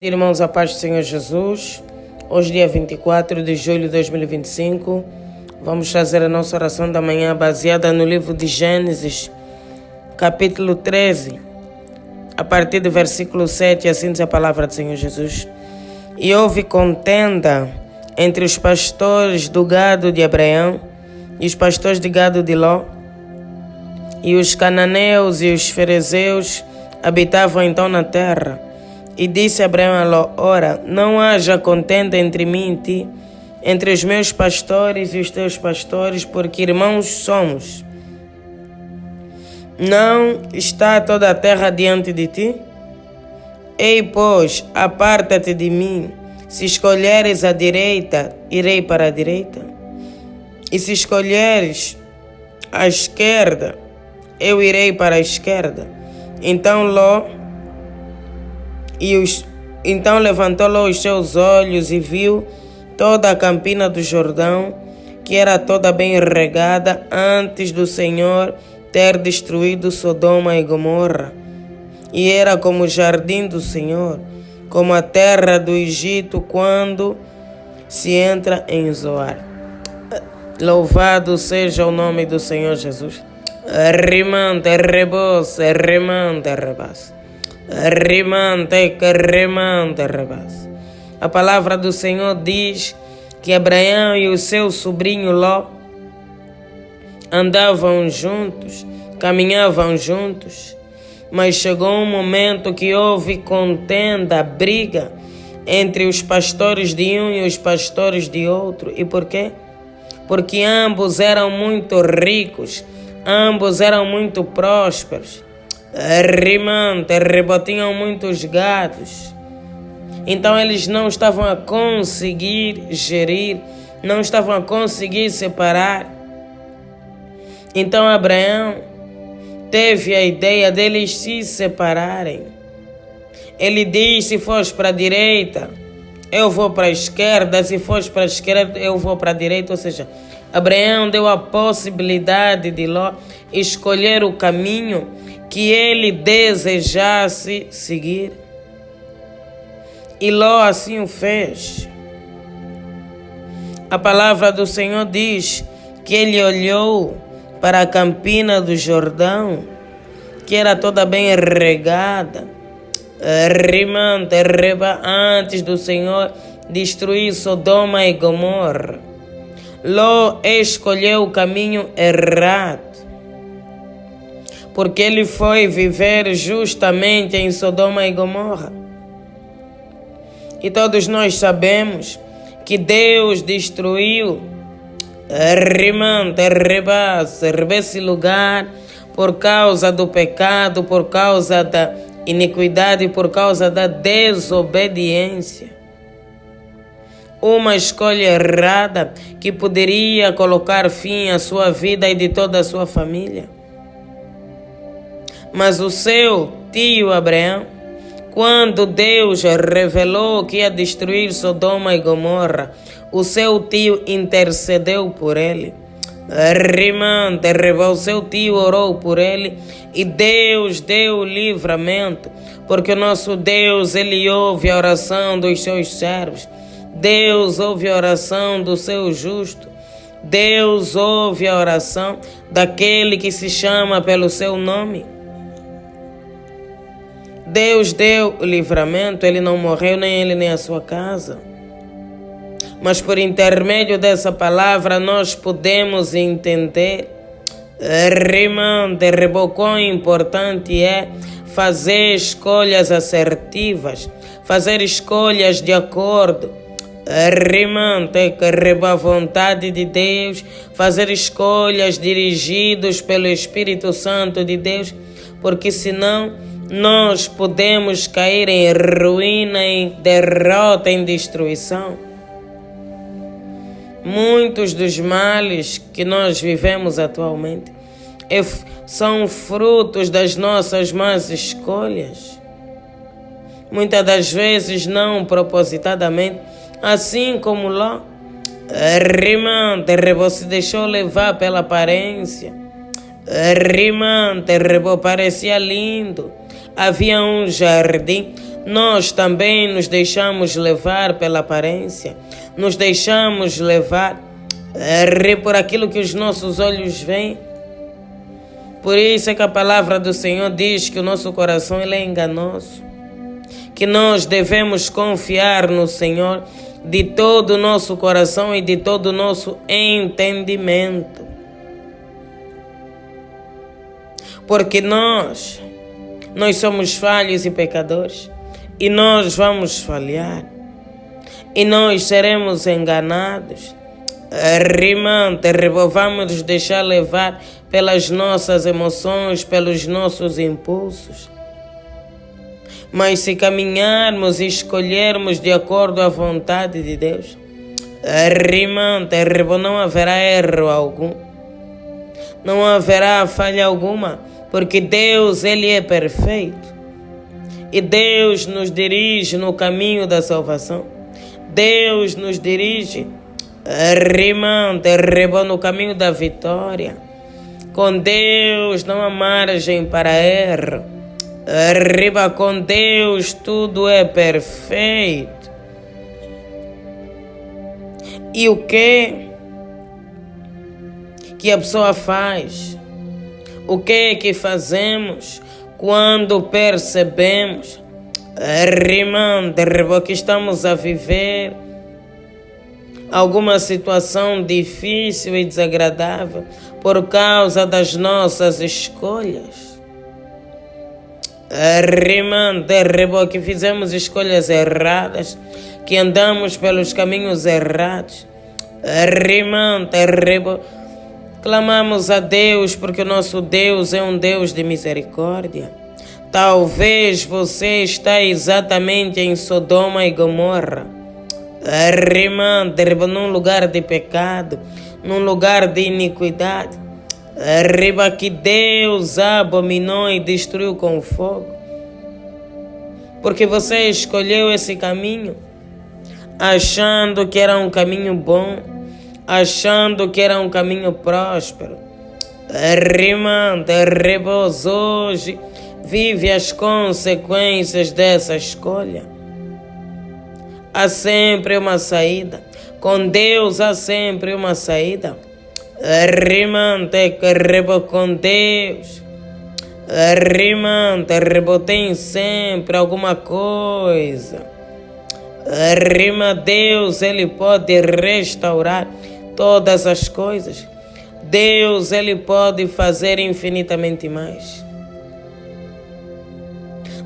Irmãos, a paz do Senhor Jesus. Hoje, dia 24 de julho de 2025, vamos fazer a nossa oração da manhã baseada no livro de Gênesis, capítulo 13, a partir do versículo 7, assim diz a palavra do Senhor Jesus. E houve contenda entre os pastores do gado de Abraão e os pastores de gado de Ló, e os cananeus e os ferezeus habitavam então na terra. E disse Abraão a Ló: ora, não haja contenda entre mim e ti, entre os meus pastores e os teus pastores, porque irmãos somos. Não está toda a terra diante de ti? Ei, pois, aparta-te de mim. Se escolheres a direita, irei para a direita. E se escolheres a esquerda, eu irei para a esquerda. Então levantou Ló os seus olhos e viu toda a campina do Jordão, que era toda bem regada, antes do Senhor ter destruído Sodoma e Gomorra. E era como o jardim do Senhor, como a terra do Egito, quando se entra em Zoar. Louvado seja o nome do Senhor Jesus. Rimante, rebose, rimante, rebase. A palavra do Senhor diz que Abraão e o seu sobrinho Ló andavam juntos, caminhavam juntos, mas chegou um momento que houve contenda, briga entre os pastores de um e os pastores de outro. E por quê? Porque ambos eram muito ricos, ambos eram muito prósperos. Tinham muitos gados. Então eles não estavam a conseguir gerir, não estavam a conseguir separar. Então Abraão teve a ideia deles se separarem. Ele diz: se fores para a direita, eu vou para a esquerda. Se fores para a esquerda, eu vou para a direita. Ou seja, Abraão deu a possibilidade de Ló escolher o caminho que ele desejasse seguir. E Ló assim o fez. A palavra do Senhor diz que ele olhou para a campina do Jordão, que era toda bem regada, antes do Senhor destruir Sodoma e Gomorra. Ló escolheu o caminho errado, porque ele foi viver justamente em Sodoma e Gomorra. E todos nós sabemos que Deus destruiu esse lugar por causa do pecado, por causa da iniquidade, por causa da desobediência. Uma escolha errada que poderia colocar fim à sua vida e de toda a sua família. Mas o seu tio Abraão, quando Deus revelou que ia destruir Sodoma e Gomorra, o seu tio intercedeu por ele. O seu tio orou por ele e Deus deu o livramento, porque o nosso Deus, ele ouve a oração dos seus servos. Deus ouve a oração do seu justo. Deus ouve a oração daquele que se chama pelo seu nome. Deus deu o livramento, ele não morreu, nem ele nem a sua casa. Mas por intermédio dessa palavra nós podemos entender quão importante é fazer escolhas assertivas, fazer escolhas de acordo com a vontade de Deus, fazer escolhas dirigidas pelo Espírito Santo de Deus, porque senão nós podemos cair em ruína, em derrota, em destruição. Muitos dos males que nós vivemos atualmente são frutos das nossas más escolhas. Muitas das vezes não propositadamente, assim como Ló. Se deixou levar pela aparência. Parecia lindo. Havia um jardim, nós também nos deixamos levar pela aparência, nos deixamos levar por aquilo que os nossos olhos veem. Por isso é que a palavra do Senhor diz que o nosso coração ele é enganoso, que nós devemos confiar no Senhor de todo o nosso coração e de todo o nosso entendimento. Porque nós somos falhos e pecadores, e nós vamos falhar, e nós seremos enganados. Vamos nos deixar levar pelas nossas emoções, pelos nossos impulsos. Mas se caminharmos e escolhermos de acordo à vontade de Deus, não haverá erro algum, não haverá falha alguma, porque Deus ele é perfeito e Deus nos dirige no caminho da salvação. Deus nos dirige no caminho da vitória. Com Deus não há margem para erro. Com Deus tudo é perfeito. E o que a pessoa faz? O que fazemos quando percebemos que estamos a viver alguma situação difícil e desagradável por causa das nossas escolhas? Que fizemos escolhas erradas, que andamos pelos caminhos errados. Clamamos a Deus porque o nosso Deus é um Deus de misericórdia. Talvez você está exatamente em Sodoma e Gomorra, num lugar de pecado, num lugar de iniquidade, que Deus abominou e destruiu com fogo, porque você escolheu esse caminho, achando que era um caminho bom, achando que era um caminho próspero. Hoje vive as consequências dessa escolha. Há sempre uma saída. Com Deus há sempre uma saída. Com Deus tem sempre alguma coisa. Deus ele pode restaurar todas as coisas. Deus ele pode fazer infinitamente mais.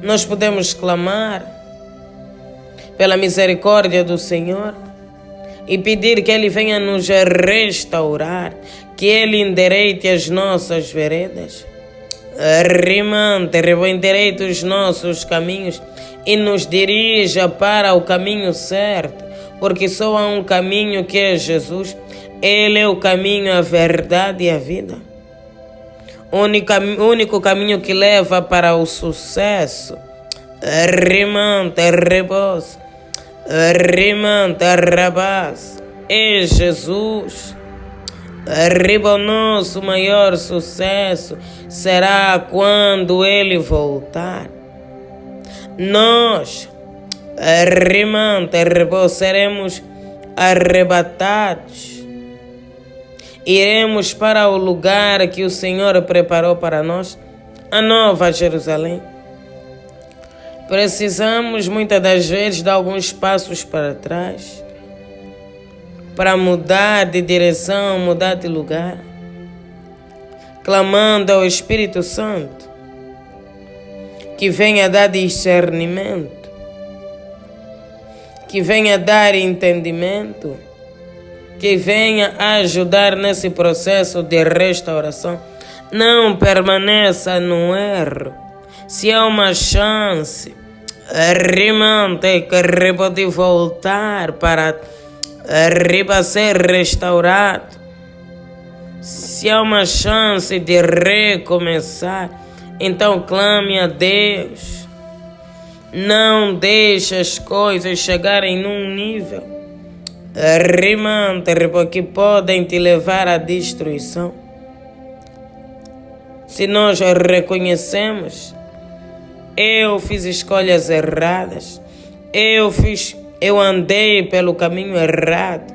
Nós podemos clamar pela misericórdia do Senhor e pedir que Ele venha nos restaurar, que Ele endireite as nossas veredas, endireite os nossos caminhos e nos dirija para o caminho certo, porque só há um caminho que é Jesus. Ele é o caminho, a verdade e a vida. O único caminho que leva para o sucesso. É Jesus. O nosso maior sucesso será quando Ele voltar. Nós seremos arrebatados. Iremos para o lugar que o Senhor preparou para nós, a Nova Jerusalém. Precisamos muitas das vezes dar alguns passos para trás, para mudar de direção, mudar de lugar, clamando ao Espírito Santo, que venha dar discernimento, que venha dar entendimento, que venha ajudar nesse processo de restauração. Não permaneça no erro. Se há uma chance, de voltar para ser restaurado. Se há uma chance de recomeçar, então clame a Deus. Não deixe as coisas chegarem num nível que podem te levar à destruição. Se nós reconhecemos Eu fiz escolhas erradas. Eu andei pelo caminho errado.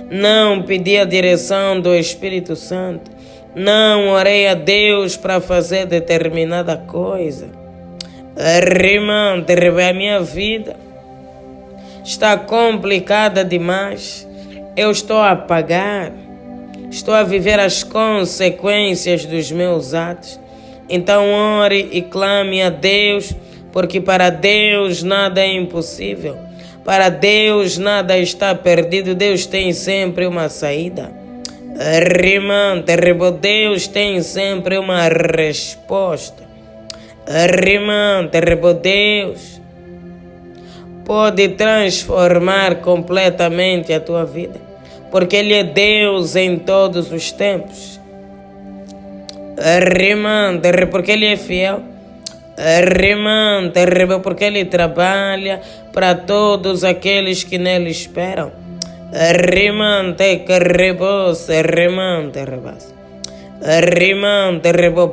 Não pedi a direção do Espírito Santo. Não orei a Deus para fazer determinada coisa. Irmão, a minha vida está complicada demais. Eu estou a pagar. Estou a viver as consequências dos meus atos. Então ore e clame a Deus, porque para Deus nada é impossível. Para Deus nada está perdido. Deus tem sempre uma saída. Irmão, Deus tem sempre uma resposta. Irmão, Deus pode transformar completamente a tua vida, porque Ele é Deus em todos os tempos. Irmão, porque Ele é fiel. Irmão, porque Ele trabalha para todos aqueles que nele esperam. Irmão,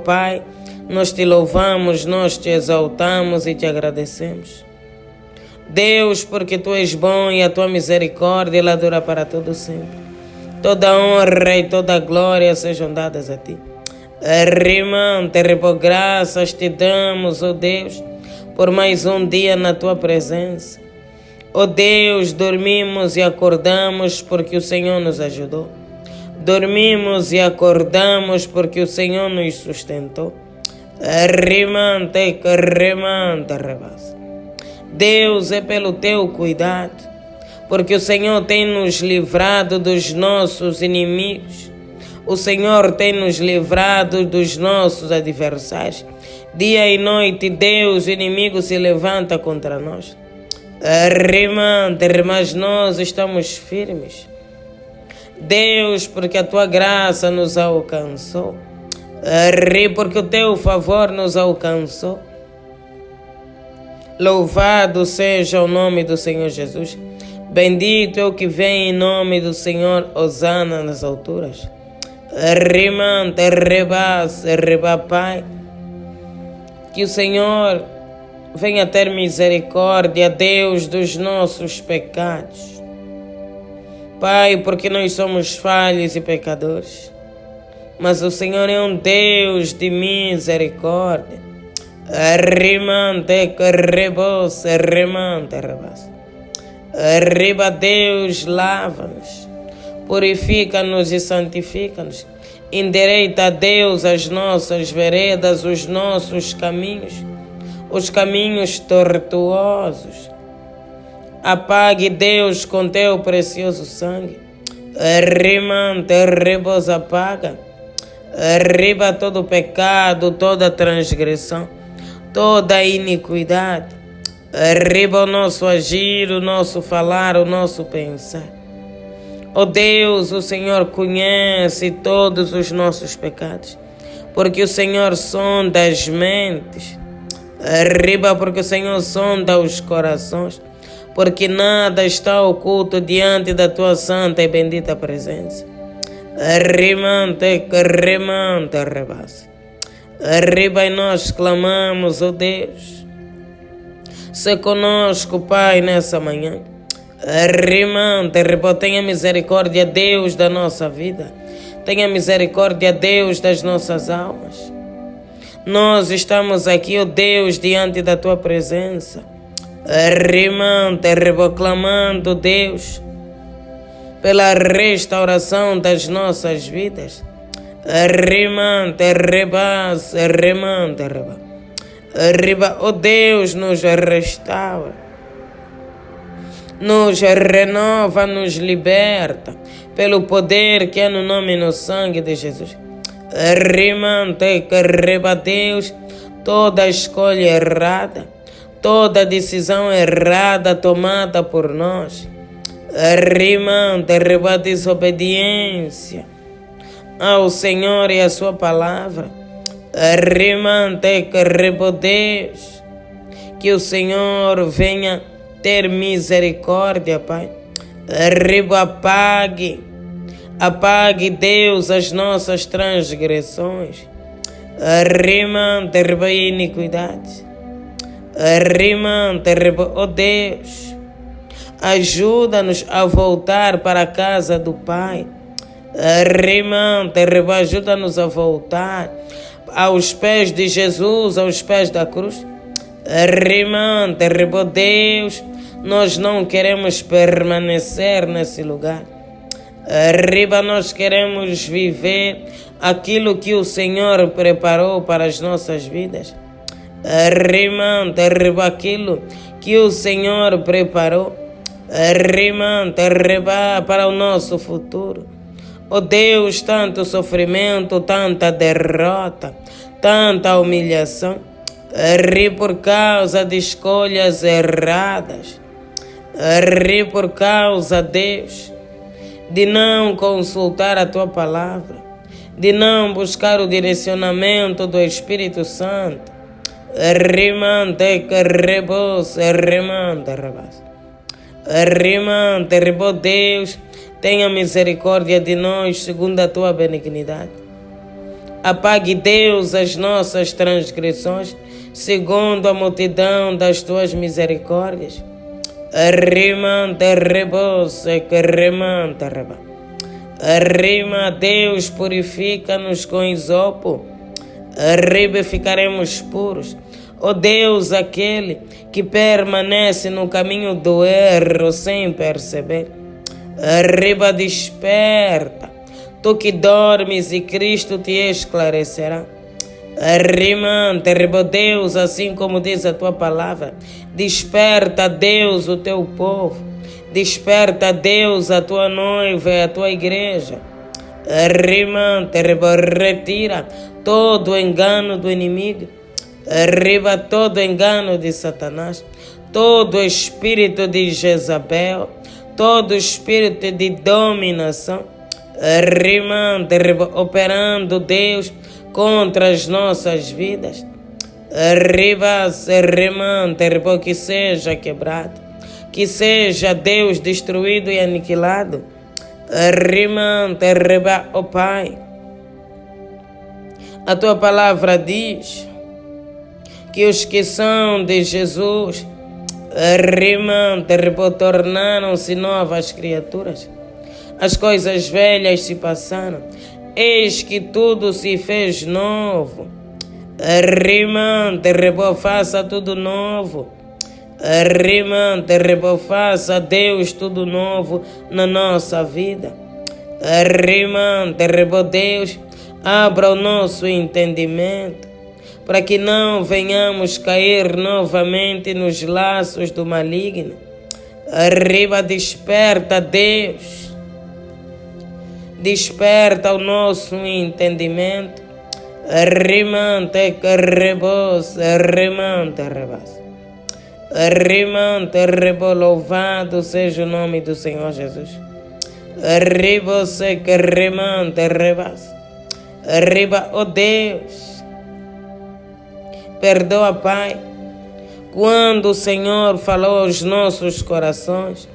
Pai, nós te louvamos, nós te exaltamos e te agradecemos. Deus, porque Tu és bom e a Tua misericórdia ela dura para todo sempre. Toda honra e toda glória sejam dadas a Ti. Irmão, graças te damos, ó Deus, por mais um dia na Tua presença. Ó Deus, dormimos e acordamos porque o Senhor nos ajudou. Dormimos e acordamos porque o Senhor nos sustentou. Deus, é pelo Teu cuidado, porque o Senhor tem nos livrado dos nossos inimigos. O Senhor tem nos livrado dos nossos adversários. Dia e noite, Deus, o inimigo se levanta contra nós. Mas nós estamos firmes. Deus, porque a Tua graça nos alcançou. Porque o Teu favor nos alcançou. Louvado seja o nome do Senhor Jesus. Bendito é o que vem em nome do Senhor. Hosana nas alturas. Pai, que o Senhor venha ter misericórdia, Deus, dos nossos pecados. Pai, porque nós somos falhos e pecadores, mas o Senhor é um Deus de misericórdia. Deus, lava-nos, purifica-nos e santifica-nos. Endireita, Deus, as nossas veredas, os nossos caminhos, os caminhos tortuosos. Apague, Deus, com Teu precioso sangue. Apaga. Arriba todo pecado, toda transgressão, toda iniquidade. Arriba o nosso agir, o nosso falar, o nosso pensar. Ó Deus, o Senhor conhece todos os nossos pecados, porque o Senhor sonda as mentes. Arriba, porque o Senhor sonda os corações, porque nada está oculto diante da Tua santa e bendita presença. Arriba, e nós clamamos, ó Deus, se conosco, Pai, nessa manhã. Tenha misericórdia, Deus, da nossa vida. Tenha misericórdia, Deus, das nossas almas. Nós estamos aqui, ó Deus, diante da Tua presença. Clamando, Deus, pela restauração das nossas vidas. Ó Deus, nos restaura, nos renova, nos liberta, pelo poder que é no nome e no sangue de Jesus. Deus, toda escolha errada, toda decisão errada tomada por nós, desobediência ao Senhor e à Sua palavra. Deus, que o Senhor venha ter misericórdia, Pai. Apague, Deus, as nossas transgressões. Iniquidade. Rimante, oh Deus, ajuda-nos a voltar para a casa do Pai. Rimante, ajuda-nos a voltar aos pés de Jesus, aos pés da cruz. Rimante, oh Deus, nós não queremos permanecer nesse lugar. Nós queremos viver aquilo que o Senhor preparou para as nossas vidas. Rimante, aquilo que o Senhor preparou. Rimante, para o nosso futuro. Oh Deus, tanto sofrimento, tanta derrota, tanta humilhação, por causa de escolhas erradas, por causa, Deus, de não consultar a Tua palavra, de não buscar o direcionamento do Espírito Santo. Rimante, Deus, tenha misericórdia de nós segundo a Tua benignidade. Apague, Deus, as nossas transgressões segundo a multidão das Tuas misericórdias. Deus, purifica-nos com isopo. Ficaremos puros. Ó Deus, aquele que permanece no caminho do erro sem perceber. Desperta, tu que dormes e Cristo te esclarecerá. Deus, assim como diz a Tua palavra, desperta, Deus, o Teu povo. Desperta, Deus, a Tua noiva e a Tua igreja. Retira todo o engano do inimigo. Todo o engano de Satanás, todo o espírito de Jezabel, todo o espírito de dominação, operando, Deus, contra as nossas vidas. Que seja quebrado, que seja, Deus, destruído e aniquilado. Ó Pai, a Tua palavra diz que os que são de Jesus tornaram-se novas criaturas. As coisas velhas se passaram, eis que tudo se fez novo. Faça tudo novo. Faça, Deus, tudo novo na nossa vida. Deus, abra o nosso entendimento, para que não venhamos cair novamente nos laços do maligno. Desperta, Deus. Desperta o nosso entendimento. Louvado seja o nome do Senhor Jesus. Oh Deus, perdoa, Pai, quando o Senhor falou aos nossos corações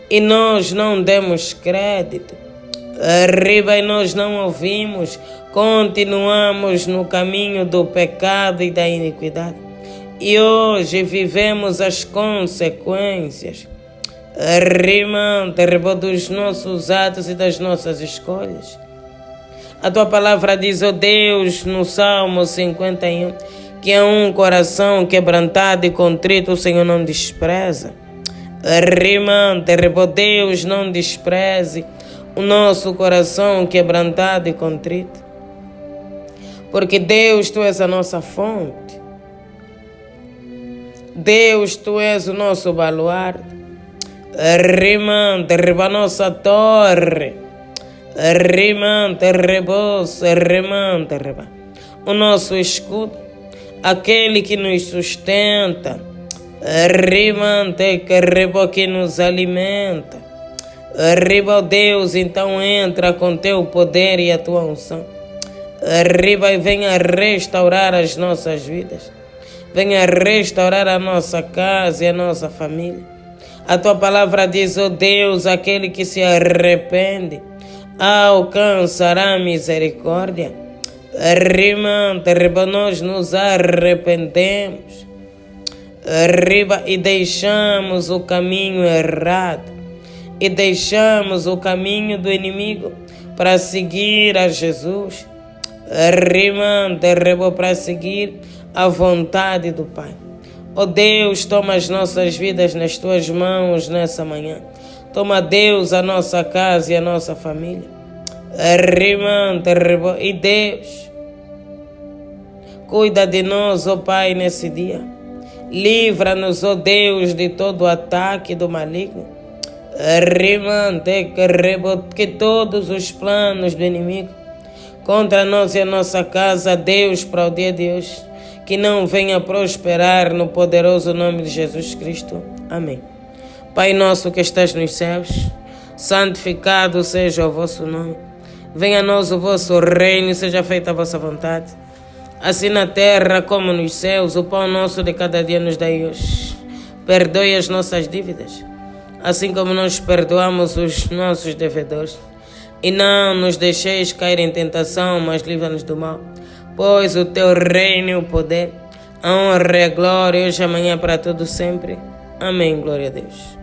e nós não demos crédito. E nós não ouvimos, continuamos no caminho do pecado e da iniquidade. E hoje vivemos as consequências dos nossos atos e das nossas escolhas. A Tua palavra diz, ó Deus, no Salmo 51, que é um coração quebrantado e contrito o Senhor não despreza. Deus, não despreze o nosso coração quebrantado e contrito. Porque Deus, Tu és a nossa fonte. Deus, Tu és o nosso baluarte. A nossa torre. O nosso escudo, aquele que nos sustenta, que nos alimenta. Deus, então entra com Teu poder e a Tua unção. E venha restaurar as nossas vidas. Venha restaurar a nossa casa e a nossa família. A Tua palavra diz, ó Deus, aquele que se arrepende alcançará misericórdia. Nós nos arrependemos. arriba, e deixamos o caminho errado, e deixamos o caminho do inimigo para seguir a Jesus, para seguir a vontade do Pai. Ó Deus, toma as nossas vidas nas tuas mãos nessa manhã. Toma, Deus, a nossa casa e a nossa família. E Deus, cuida de nós, ó Pai, nesse dia. Livra-nos, ó Deus, de todo o ataque do maligno. Que todos os planos do inimigo contra nós e a nossa casa, Deus, para o dia de hoje, que não venha prosperar no poderoso nome de Jesus Cristo. Amém. Pai nosso que estás nos céus, santificado seja o vosso nome. Venha a nós o vosso reino e seja feita a vossa vontade, assim na terra como nos céus. O pão nosso de cada dia nos dai hoje. Perdoe as nossas dívidas, assim como nós perdoamos os nossos devedores. E não nos deixeis cair em tentação, mas livra-nos do mal. Pois o teu reino e o poder, a honra e a glória, hoje e amanhã para todo sempre. Amém. Glória a Deus.